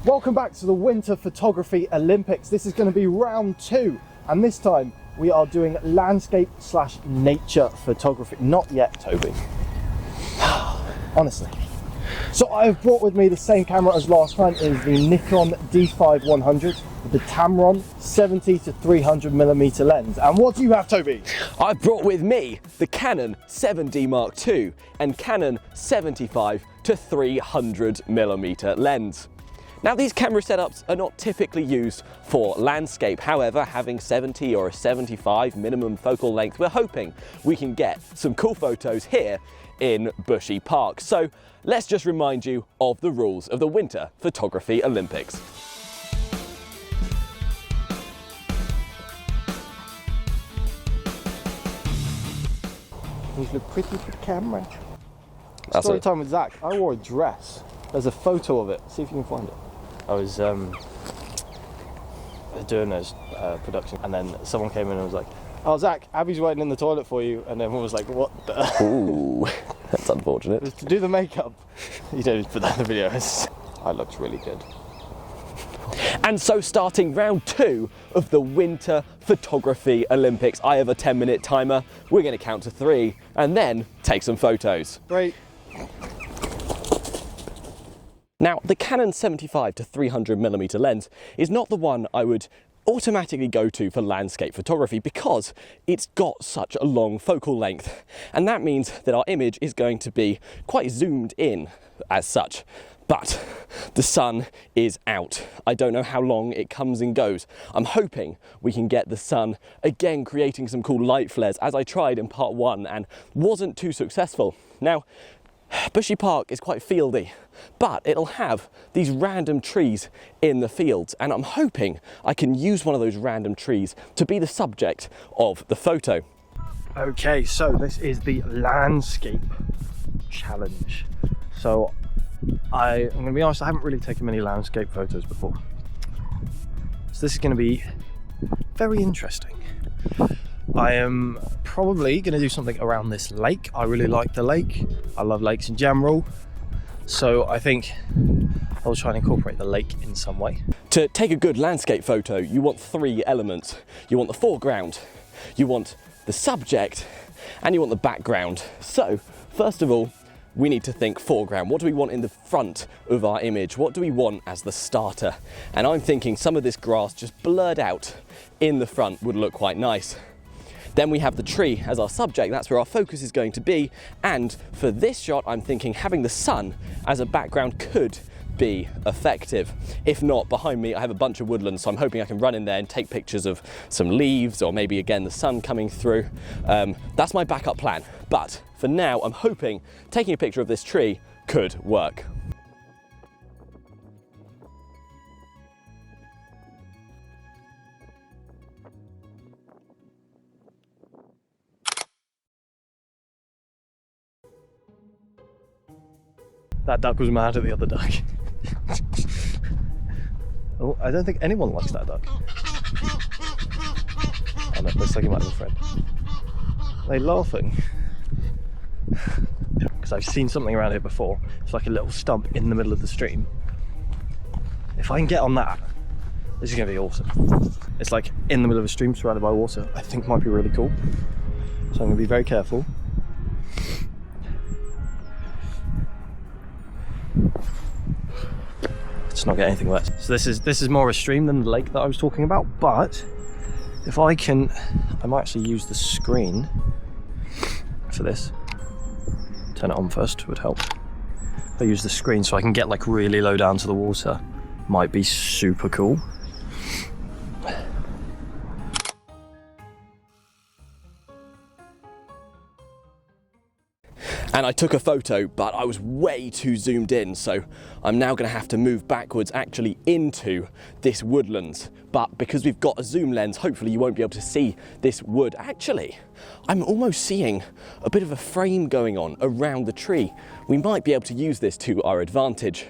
Welcome back to the Winter Photography Olympics. This is going to be round 2, and this time we are doing landscape/nature photography. Not yet, Toby. Honestly. So I've brought with me the same camera as last time. It is the Nikon D5100 with the Tamron 70 to 300mm lens. And what do you have, Toby? I've brought with me the Canon 7D Mark II and Canon 75 to 300mm lens. Now, these camera setups are not typically used for landscape. However, having 70 or a 75 minimum focal length, we're hoping we can get some cool photos here in Bushy Park. So let's just remind you of the rules of the Winter Photography Olympics. These look pretty for camera. That's Story it. time with Zach. I wore a dress. There's a photo of it. See if you can find it. I was doing this production, and then someone came in and was like, "Oh, Zach, Abby's waiting in the toilet for you," and everyone was like, "What the?" Ooh, that's unfortunate. It was to do the makeup. You don't need to put that in the video. I looked really good. And so, starting round 2 of the Winter Photography Olympics, I have a 10-minute timer. We're going to count to 3 and then take some photos. Great. Now, the Canon 75 to 300mm lens is not the one I would automatically go to for landscape photography because it's got such a long focal length, and that means that our image is going to be quite zoomed in as such. But the sun is out. I don't know how long it comes and goes. I'm hoping we can get the sun again creating some cool light flares, as I tried in part 1 and wasn't too successful. Now, Bushy Park is quite fieldy, but it'll have these random trees in the fields, and I'm hoping I can use one of those random trees to be the subject of the photo. Okay, so this is the landscape challenge. So I'm going to be honest, I haven't really taken many landscape photos before. So this is going to be very interesting. I am probably going to do something around this lake. I really like the lake. I love lakes in general. So I think I'll try and incorporate the lake in some way. To take a good landscape photo, you want 3 elements. You want the foreground, you want the subject, and you want the background. So first of all, we need to think foreground. What do we want in the front of our image? What do we want as the starter? And I'm thinking some of this grass just blurred out in the front would look quite nice. Then we have the tree as our subject, that's where our focus is going to be. And for this shot, I'm thinking having the sun as a background could be effective. If not, behind me I have a bunch of woodlands, so I'm hoping I can run in there and take pictures of some leaves or maybe again the sun coming through. That's my backup plan. But for now, I'm hoping taking a picture of this tree could work. That duck was mad at the other duck. Oh, I don't think anyone likes that duck. Oh no, looks like he might have a friend. Are they laughing? Because I've seen something around here before. It's like a little stump in the middle of the stream. If I can get on that, this is going to be awesome. It's like in the middle of a stream surrounded by water. I think might be really cool. So I'm going to be very careful. Let's not get anything wet. So this is more a stream than the lake that I was talking about, but if I can, I might actually use the screen for this. Turn it on first would help. If I use the screen so I can get like really low down to the water, might be super cool. And I took a photo, but I was way too zoomed in, so I'm now going to have to move backwards actually into this woodlands. But because we've got a zoom lens, hopefully you won't be able to see this wood. Actually, I'm almost seeing a bit of a frame going on around the tree. We might be able to use this to our advantage.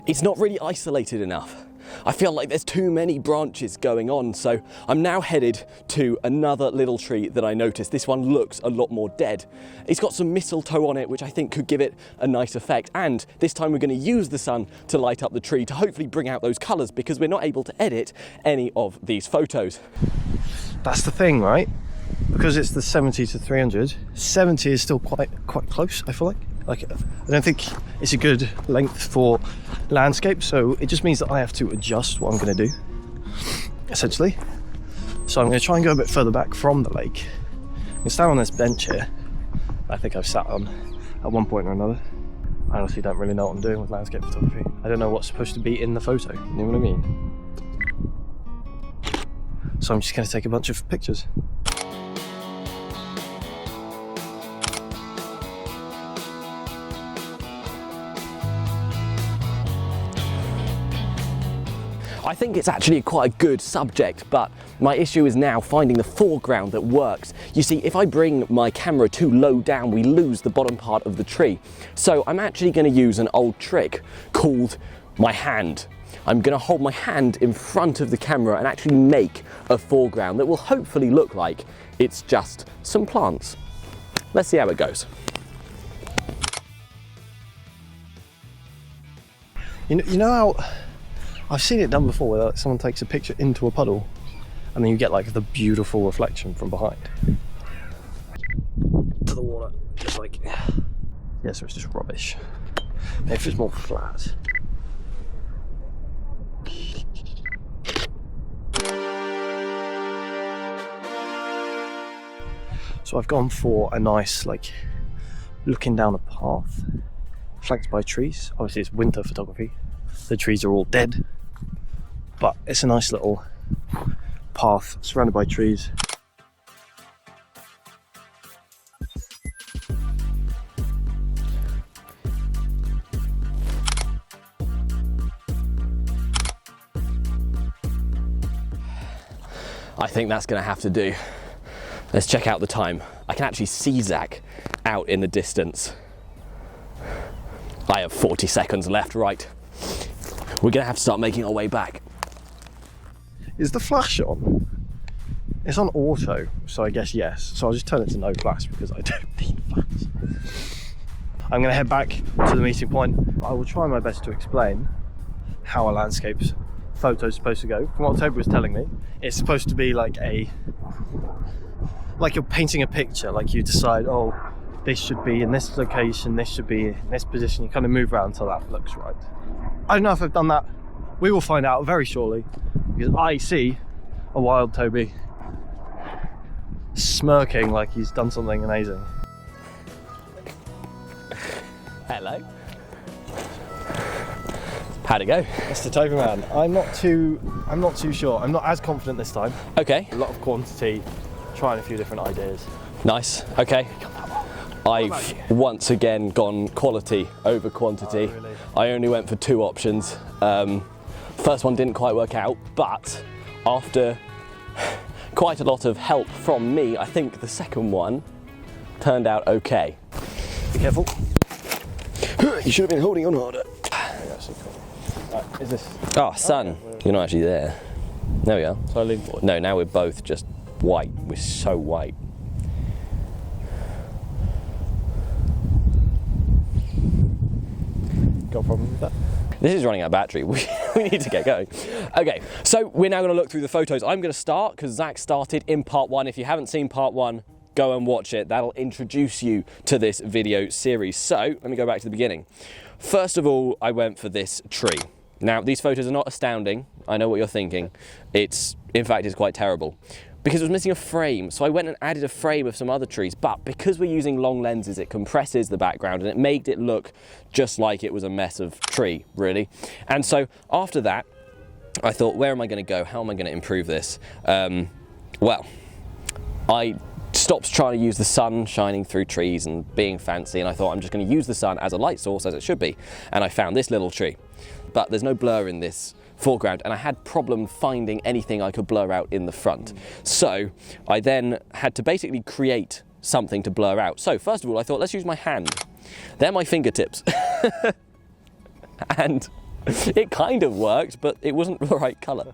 It's not really isolated enough. I feel like there's too many branches going on, so I'm now headed to another little tree that I noticed. This one looks a lot more dead. It's got some mistletoe on it, which I think could give it a nice effect, and this time we're going to use the sun to light up the tree to hopefully bring out those colours, because we're not able to edit any of these photos. That's the thing, right? Because it's the 70 to 300, 70 is still quite close, I feel like. Like, I don't think it's a good length for landscape, so it just means that I have to adjust what I'm going to do, essentially. So I'm going to try and go a bit further back from the lake. I'm going to stand on this bench here, I think I've sat on at one point or another. I honestly don't really know what I'm doing with landscape photography. I don't know what's supposed to be in the photo, you know what I mean? So I'm just going to take a bunch of pictures. I think it's actually quite a good subject, but my issue is now finding the foreground that works. You see, if I bring my camera too low down, we lose the bottom part of the tree. So I'm actually going to use an old trick called my hand. I'm going to hold my hand in front of the camera and actually make a foreground that will hopefully look like it's just some plants. Let's see how it goes. You know how I've seen it done before, where like, someone takes a picture into a puddle and then you get like the beautiful reflection from behind to the water, just like, yeah, so it's just rubbish. If it's more flat. So I've gone for a nice, like, looking down a path flanked by trees. Obviously it's winter photography, the trees are all dead, but it's a nice little path surrounded by trees. I think that's going to have to do. Let's check out the time. I can actually see Zach out in the distance. I have 40 seconds left, right. We're going to have to start making our way back. Is the flash on? It's on auto, so I guess yes. So I'll just turn it to no flash because I don't need flash. I'm going to head back to the meeting point. I will try my best to explain how a landscape photo is supposed to go. From what Toby was telling me, it's supposed to be like you're painting a picture, like you decide, oh, this should be in this location, this should be in this position. You kind of move around until that looks right. I don't know if I've done that. We will find out very shortly, because I see a wild Toby smirking like he's done something amazing. Hello. How'd it go? Mr. Toby man, I'm not too sure. I'm not as confident this time. Okay. A lot of quantity, trying a few different ideas. Nice. Okay. I've once again gone quality over quantity. Oh, really? I only went for 2 options. First one didn't quite work out, but after quite a lot of help from me, I think the second one turned out okay. Be careful. You should have been holding on harder. Right, is this? Oh, sun, you're not actually there. There we are. So I lean forward. No, now we're both just white. We're so white. Got a problem with that? This is running out of battery. We need to get going. Okay, so we're now going to look through the photos. I'm going to start because Zach started in part 1. If you haven't seen part 1, go and watch it. That'll introduce you to this video series. So let me go back to the beginning. First of all, I went for this tree. Now, these photos are not astounding. I know what you're thinking. In fact, it's quite terrible, because it was missing a frame. So I went and added a frame of some other trees, but because we're using long lenses, it compresses the background and it made it look just like it was a mess of tree, really. And so after that, I thought, where am I going to go? How am I going to improve this? Well, I stopped trying to use the sun shining through trees and being fancy, and I thought, I'm just going to use the sun as a light source, as it should be. And I found this little tree, but there's no blur in this foreground, and I had problem finding anything I could blur out in the front. So I then had to basically create something to blur out. So first of all, I thought, let's use my hand. They're my fingertips. And It kind of worked, but it wasn't the right colour.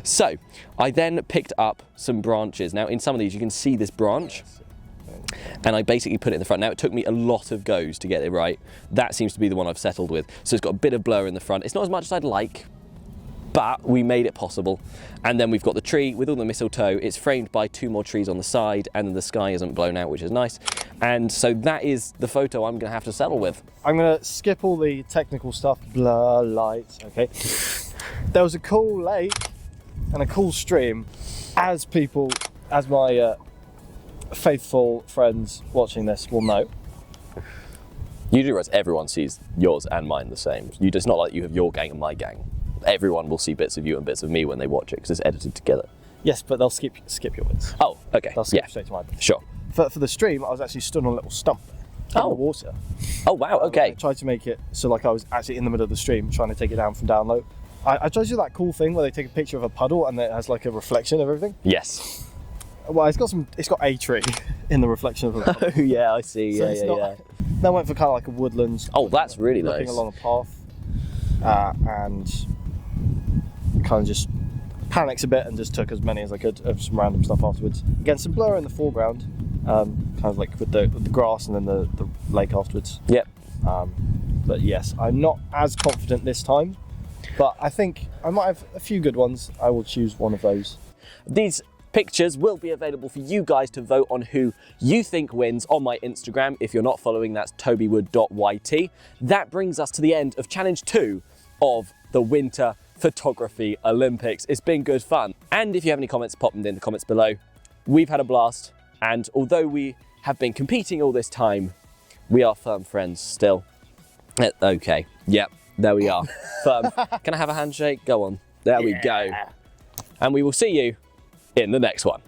So I then picked up some branches. Now in some of these you can see this branch, and I basically put it in the front. Now it took me a lot of goes to get it right. That seems to be the one I've settled with. So it's got a bit of blur in the front. It's not as much as I'd like, but we made it possible. And then we've got the tree with all the mistletoe. It's framed by 2 more trees on the side, and then the sky isn't blown out, which is nice. And so that is the photo I'm gonna have to settle with. I'm gonna skip all the technical stuff, blur, lights, okay. There was a cool lake and a cool stream, as my faithful friends watching this will know. You do realize everyone sees yours and mine the same. It's not like you have your gang and my gang. Everyone will see bits of you and bits of me when they watch it because it's edited together. Yes, but they'll skip your bits. Oh, okay. They'll skip straight to my bits. Sure. For the stream, I was actually stood on a little stump in the water. Oh, wow, okay. I tried to make it so like I was actually in the middle of the stream trying to take it down from down low. I tried to do that cool thing where they take a picture of a puddle and it has like a reflection of everything. Yes. Well, it's got a tree in the reflection of a puddle. Oh, yeah, I see. So Yeah. Then I went for kind of like a woodland. Oh, that's really nice. Looking along a path and kind of just panicked a bit and just took as many as I could of some random stuff afterwards. Again, some blur in the foreground, kind of like with the grass and then the lake afterwards. Yep. But yes, I'm not as confident this time, but I think I might have a few good ones. I will choose one of those. These pictures will be available for you guys to vote on who you think wins on my Instagram. If you're not following, that's tobywood.yt. That brings us to the end of challenge 2 of the Winter Photography Olympics. It's been good fun. And if you have any comments, pop them in the comments below. We've had a blast, and although we have been competing all this time, we are firm friends still. Okay, yep, there we are. Firm. Can I have a handshake? Go on. There we go. And we will see you in the next one.